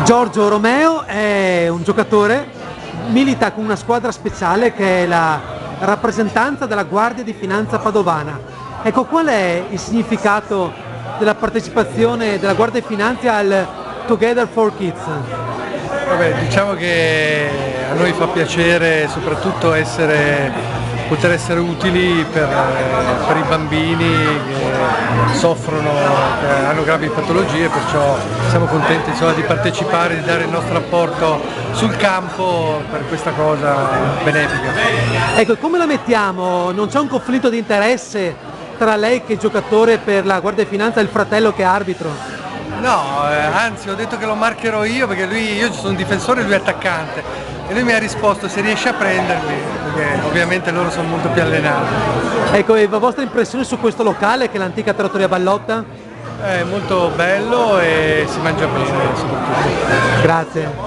Giorgio Romeo è un giocatore, milita con una squadra speciale che è la rappresentanza della Guardia di Finanza Padovana. Ecco, qual è il significato della partecipazione della Guardia di Finanza al Together for Kids? Vabbè, diciamo che a noi fa piacere soprattutto poter essere utili per i bambini che soffrono, che hanno gravi patologie, perciò siamo contenti di partecipare, di dare il nostro apporto sul campo per questa cosa benefica. Ecco, come la mettiamo? Non c'è un conflitto di interesse tra lei che è giocatore per la Guardia di Finanza e il fratello che è arbitro? No, anzi ho detto che lo marcherò io perché io sono un difensore e lui è attaccante e lui mi ha risposto se riesce a prendermi, perché ovviamente loro sono molto più allenati. Ecco, e la vostra impressione su questo locale che è l'antica Trattoria Ballotta? È molto bello e si mangia bene soprattutto. Grazie.